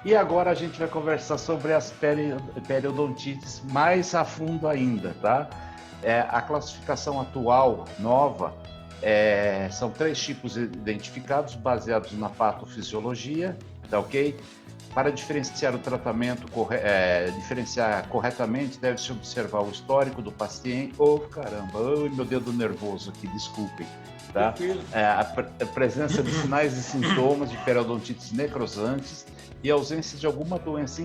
E agora a gente vai conversar sobre as periodontites mais a fundo ainda, tá? A classificação atual, nova, são 3 tipos identificados, baseados na patofisiologia, tá ok? Para diferenciar o tratamento, diferenciar corretamente, deve-se observar o histórico do paciente. Oh, caramba, oh, meu dedo nervoso aqui, desculpem. Tá? A presença de sinais e sintomas de periodontites necrosantes e ausência de alguma doença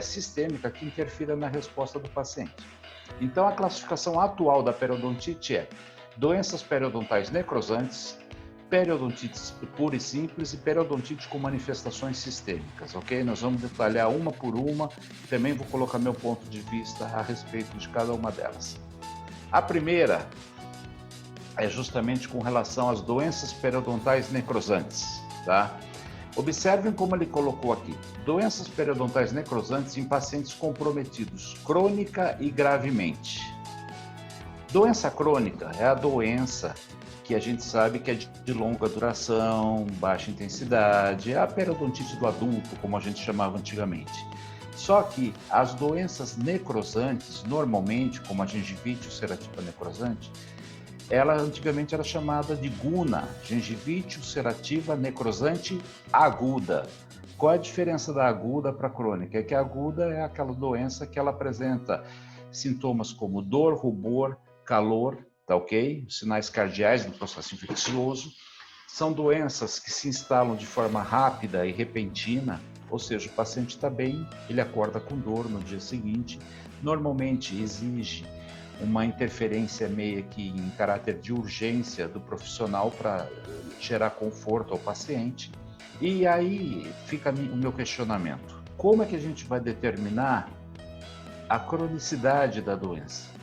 sistêmica que interfira na resposta do paciente. Então, a classificação atual da periodontite é doenças periodontais necrosantes, periodontites pura e simples e periodontite com manifestações sistêmicas, ok? Nós vamos detalhar uma por uma e também vou colocar meu ponto de vista a respeito de cada uma delas. A primeira é justamente com relação às doenças periodontais necrosantes, tá? Observem como ele colocou aqui: doenças periodontais necrosantes em pacientes comprometidos crônica e gravemente. Doença crônica é a doença que a gente sabe que é de longa duração, baixa intensidade, é a periodontite do adulto, como a gente chamava antigamente. Só que as doenças necrosantes, normalmente, como a gengivite ulcerativa necrosante, ela antigamente era chamada de GUNA, gengivite ulcerativa necrosante aguda. Qual é a diferença da aguda para a crônica? É que a aguda é aquela doença que ela apresenta sintomas como dor, rubor, calor, tá ok? Os sinais cardeais do processo infeccioso. São doenças que se instalam de forma rápida e repentina, ou seja, o paciente está bem, ele acorda com dor no dia seguinte. Normalmente exige uma interferência meio que em caráter de urgência do profissional para gerar conforto ao paciente. E aí fica o meu questionamento: como é que a gente vai determinar a cronicidade da doença?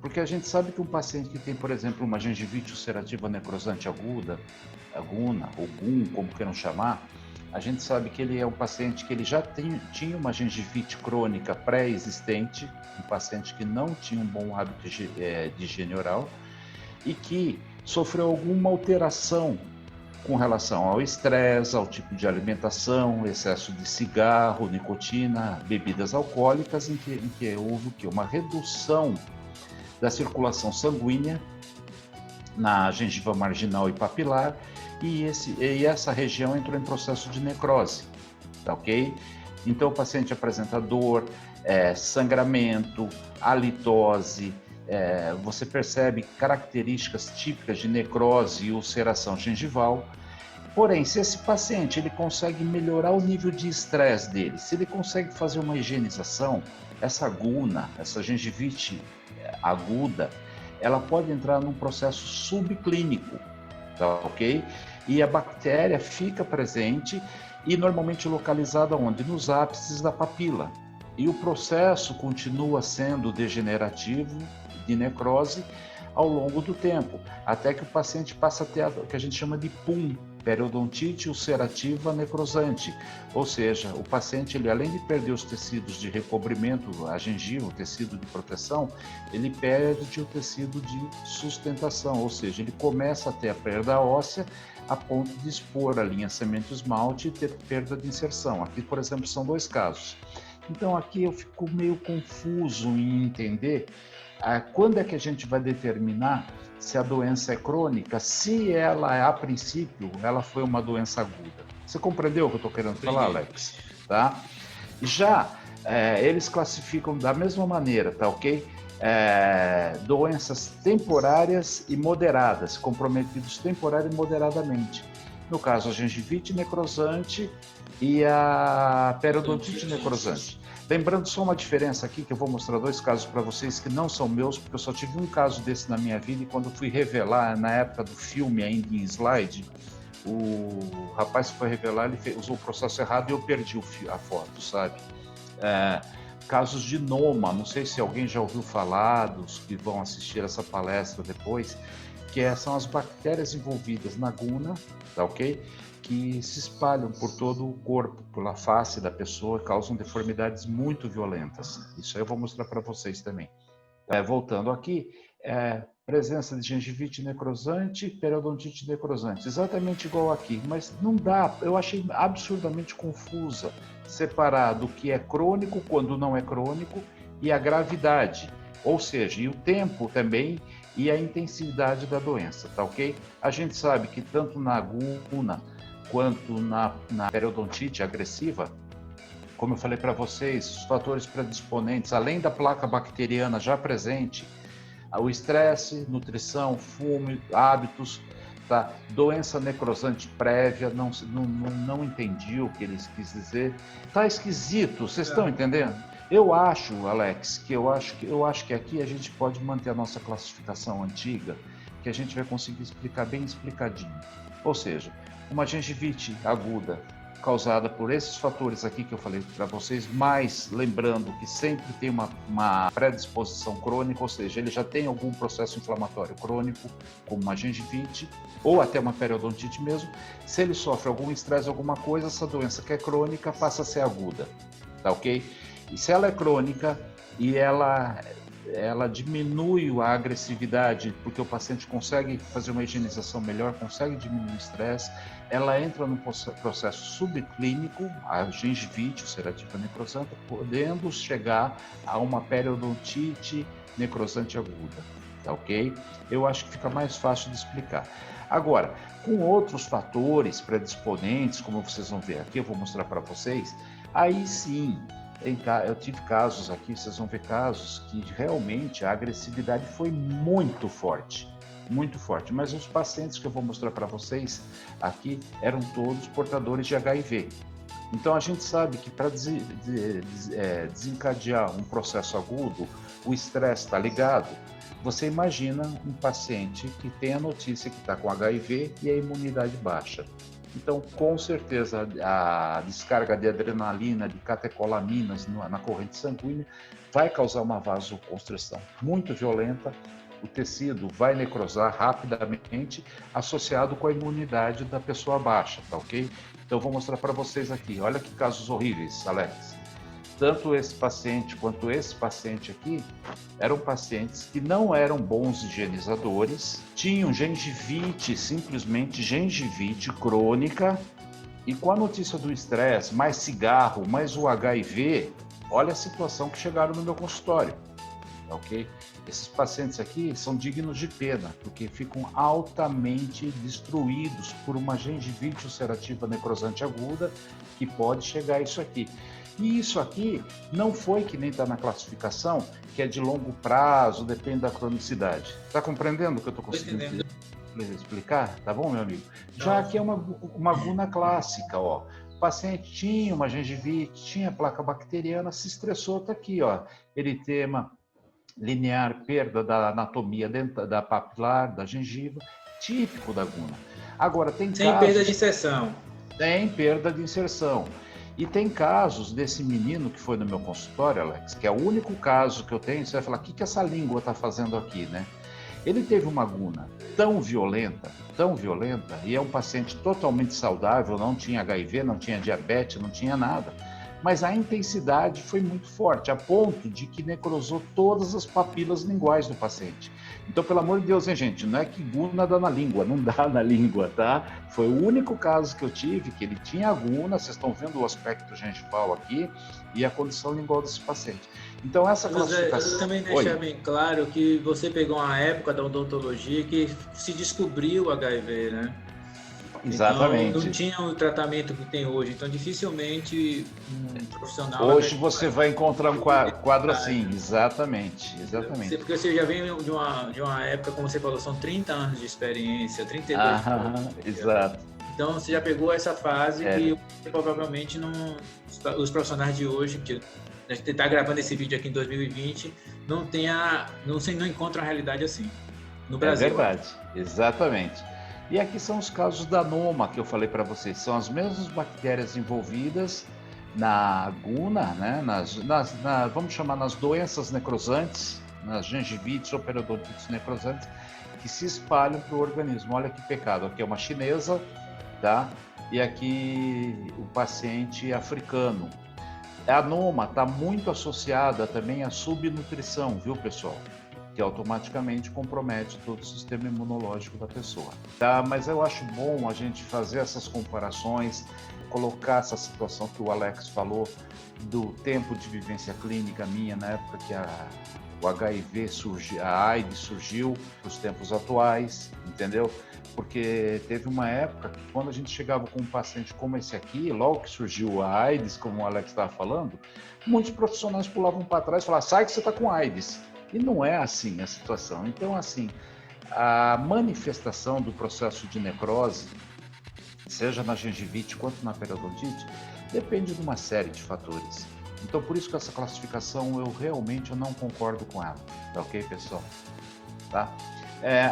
Porque a gente sabe que um paciente que tem, por exemplo, uma gengivite ulcerativa necrosante aguda, aguna ou GUN, como queiram chamar, a gente sabe que ele é um paciente que ele já tinha uma gengivite crônica pré-existente, um paciente que não tinha um bom hábito de higiene oral e que sofreu alguma alteração com relação ao estresse, ao tipo de alimentação, excesso de cigarro, nicotina, bebidas alcoólicas, em que houve uma redução da circulação sanguínea na gengiva marginal e papilar, e essa região entrou em processo de necrose, tá ok? Então o paciente apresenta dor, sangramento, halitose, você percebe características típicas de necrose e ulceração gengival. Porém, se esse paciente ele consegue melhorar o nível de estresse dele, se ele consegue fazer uma higienização, essa guna, essa gengivite aguda, ela pode entrar num processo subclínico, tá ok? E a bactéria fica presente e normalmente localizada onde? Nos ápices da papila. E o processo continua sendo degenerativo, de necrose, ao longo do tempo, até que o paciente passa a ter o que a gente chama de PUN, periodontite ulcerativa necrosante, ou seja, o paciente, ele, além de perder os tecidos de recobrimento, a gengiva, o tecido de proteção, ele perde o tecido de sustentação, ou seja, ele começa a ter a perda óssea a ponto de expor a linha cemento-esmalte e ter perda de inserção. Aqui, por exemplo, são 2 casos. Então, aqui eu fico meio confuso em entender quando é que a gente vai determinar se a doença é crônica, se ela, a princípio, ela foi uma doença aguda. Você compreendeu o que eu estou querendo falar, Alex? Tá? Já eles classificam da mesma maneira, tá ok? Doenças temporárias e moderadas, comprometidos temporária e moderadamente. No caso, a gengivite necrosante e a periodontite necrosante. Lembrando só uma diferença aqui, que eu vou mostrar 2 casos para vocês que não são meus, porque eu só tive um caso desse na minha vida, e quando eu fui revelar, na época do filme ainda em slide, o rapaz que foi revelar, ele usou o processo errado e eu perdi a foto, sabe? Casos de noma, não sei se alguém já ouviu falar, dos que vão assistir essa palestra depois, que são as bactérias envolvidas na guna, tá ok? Que se espalham por todo o corpo, pela face da pessoa, causam deformidades muito violentas. Isso aí eu vou mostrar para vocês também. Voltando aqui, presença de gengivite necrosante, periodontite necrosante, exatamente igual aqui, mas não dá, eu achei absurdamente confusa separar do que é crônico quando não é crônico e a gravidade, ou seja, e o tempo também e a intensidade da doença, tá ok? A gente sabe que tanto na aguna quanto na periodontite agressiva, como eu falei para vocês, os fatores predisponentes, além da placa bacteriana já presente, o estresse, nutrição, fumo, hábitos, tá? Doença necrosante prévia, não entendi o que eles quis dizer. Tá esquisito, vocês estão entendendo? Eu acho, Alex, que eu acho que aqui a gente pode manter a nossa classificação antiga, que a gente vai conseguir explicar bem explicadinho. Ou seja, uma gengivite aguda causada por esses fatores aqui que eu falei para vocês, mas lembrando que sempre tem uma predisposição crônica, ou seja, ele já tem algum processo inflamatório crônico, como uma gengivite, ou até uma periodontite mesmo. Se ele sofre algum estresse, alguma coisa, essa doença que é crônica passa a ser aguda, tá ok? E se ela é crônica e ela diminui a agressividade, porque o paciente consegue fazer uma higienização melhor, consegue diminuir o estresse, ela entra no processo subclínico, a gengivite, ulcerativa necrosante, podendo chegar a uma periodontite necrosante aguda, tá ok? Eu acho que fica mais fácil de explicar. Agora, com outros fatores predisponentes, como vocês vão ver aqui, eu vou mostrar para vocês, aí sim, eu tive casos aqui, vocês vão ver casos que realmente a agressividade foi muito forte, mas os pacientes que eu vou mostrar para vocês aqui eram todos portadores de HIV. Então a gente sabe que para desencadear um processo agudo, o estresse está ligado. Você imagina um paciente que tem a notícia que está com HIV e a imunidade baixa. Então, com certeza, a descarga de adrenalina, de catecolaminas na corrente sanguínea vai causar uma vasoconstrição muito violenta. O tecido vai necrosar rapidamente, associado com a imunidade da pessoa baixa, tá ok? Então, eu vou mostrar para vocês aqui. Olha que casos horríveis, Alex. Tanto esse paciente quanto esse paciente aqui eram pacientes que não eram bons higienizadores, tinham gengivite, simplesmente gengivite crônica, e com a notícia do estresse, mais cigarro, mais o HIV, olha a situação que chegaram no meu consultório, ok? Esses pacientes aqui são dignos de pena, porque ficam altamente destruídos por uma gengivite ulcerativa necrosante aguda, que pode chegar a isso aqui. E isso aqui não foi que nem está na classificação, que é de longo prazo, depende da cronicidade. Está compreendendo o que eu estou conseguindo explicar? Tá bom, meu amigo? Já aqui é uma guna clássica, ó. O paciente tinha uma gengivite, tinha placa bacteriana, se estressou, tá aqui, ó. Eritema linear, perda da anatomia da papilar, da gengiva, típico da guna. Agora, tem Sem casos... perda de inserção. Tem perda de inserção. E tem casos desse menino que foi no meu consultório, Alex, que é o único caso que eu tenho, você vai falar, o que essa língua está fazendo aqui, né? Ele teve uma guna tão violenta, e é um paciente totalmente saudável, não tinha HIV, não tinha diabetes, não tinha nada. Mas a intensidade foi muito forte, a ponto de que necrosou todas as papilas linguais do paciente. Então, pelo amor de Deus, hein, gente, não é que guna dá na língua, não dá na língua, tá? Foi o único caso que eu tive, que ele tinha a guna, vocês estão vendo o aspecto gengival aqui, e a condição lingual desse paciente. Então, essa classificação... Eu também deixar bem claro que você pegou uma época da odontologia que se descobriu o HIV, né? Exatamente. Então, não tinha o tratamento que tem hoje, então dificilmente um profissional... Hoje você vai encontrar um quadro assim, exatamente. Porque você já vem de uma época, como você falou, são 30 anos de experiência, 32 anos. Exato. Então você já pegou essa fase que provavelmente os profissionais de hoje, que a gente está gravando esse vídeo aqui em 2020, não encontram a realidade assim, no Brasil. É verdade, exatamente. E aqui são os casos da Noma, que eu falei para vocês. São as mesmas bactérias envolvidas na guna, né? Vamos chamar nas doenças necrosantes, nas gengivites ou periodontites necrosantes, que se espalham para o organismo. Olha que pecado. Aqui é uma chinesa, tá? E aqui o paciente africano. A Noma está muito associada também à subnutrição, viu, pessoal? que automaticamente compromete todo o sistema imunológico da pessoa. Tá? Mas eu acho bom a gente fazer essas comparações, colocar essa situação que o Alex falou do tempo de vivência clínica minha na época que o HIV surgiu, a AIDS surgiu, os tempos atuais, entendeu? Porque teve uma época que quando a gente chegava com um paciente como esse aqui, logo que surgiu a AIDS, como o Alex estava falando, muitos profissionais pulavam para trás e falavam, sai que você está com AIDS. E não é assim a situação. Então, assim, a manifestação do processo de necrose, seja na gengivite quanto na periodontite, depende de uma série de fatores. Então, por isso que essa classificação, eu realmente não concordo com ela. Tá ok, pessoal? Tá?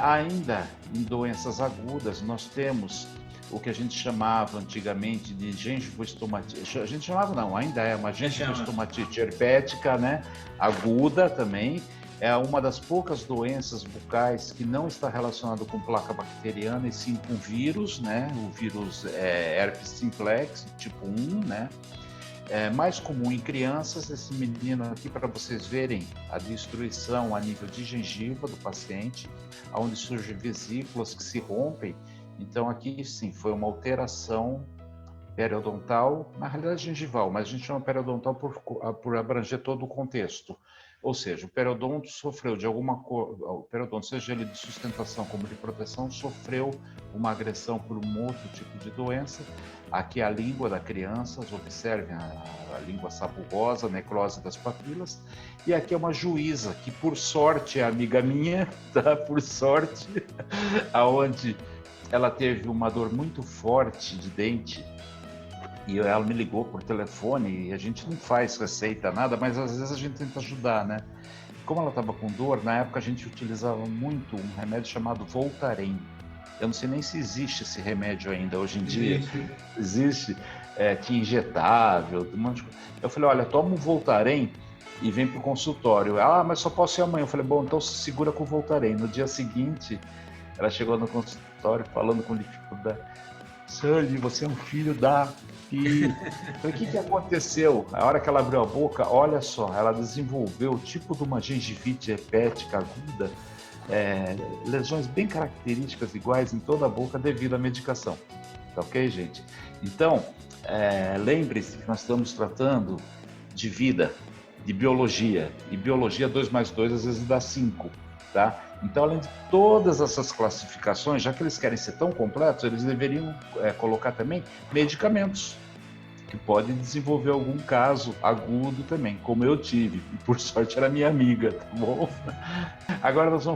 Ainda em doenças agudas, nós temos o que a gente chamava antigamente de gengivoestomatite. A gente chamava não, ainda é uma gengivoestomatite herpética, né? Aguda também. É uma das poucas doenças bucais que não está relacionada com placa bacteriana, e sim com vírus, né? O vírus herpes simplex, tipo 1, né? É mais comum em crianças. Esse menino aqui, para vocês verem a destruição a nível de gengiva do paciente, onde surgem vesículas que se rompem. Então aqui sim, foi uma alteração periodontal, na realidade gengival, mas a gente chama periodontal por abranger todo o contexto. Ou seja, o periodonto sofreu de o periodonto, seja ele de sustentação como de proteção, sofreu uma agressão por um outro tipo de doença. Aqui é a língua da criança, observem a língua sabugosa, necrose das papilas. E aqui é uma juíza, que por sorte é amiga minha, tá? Por sorte, aonde ela teve uma dor muito forte de dente, e ela me ligou por telefone, e a gente não faz receita, nada, mas às vezes a gente tenta ajudar, né? Como ela estava com dor, na época a gente utilizava muito um remédio chamado Voltaren. Eu não sei nem se existe esse remédio ainda hoje em dia. Existe, que injetável, um monte de coisa. Eu falei, olha, toma um Voltaren e vem para o consultório. Mas só posso ir amanhã. Eu falei, bom, então se segura com o Voltaren. No dia seguinte, ela chegou no consultório falando com dificuldade. Sandy, você é um filho da... E falei, o que aconteceu? A hora que ela abriu a boca, olha só, ela desenvolveu o tipo de uma gengivite herpética aguda, lesões bem características iguais em toda a boca devido à medicação. Tá ok, gente? Então, lembre-se que nós estamos tratando de vida, de biologia, e biologia 2 mais 2 às vezes dá 5, tá? Então, além de todas essas classificações, já que eles querem ser tão completos, eles deveriam colocar também medicamentos, que podem desenvolver algum caso agudo também, como eu tive, e por sorte era minha amiga, tá bom? Agora nós vamos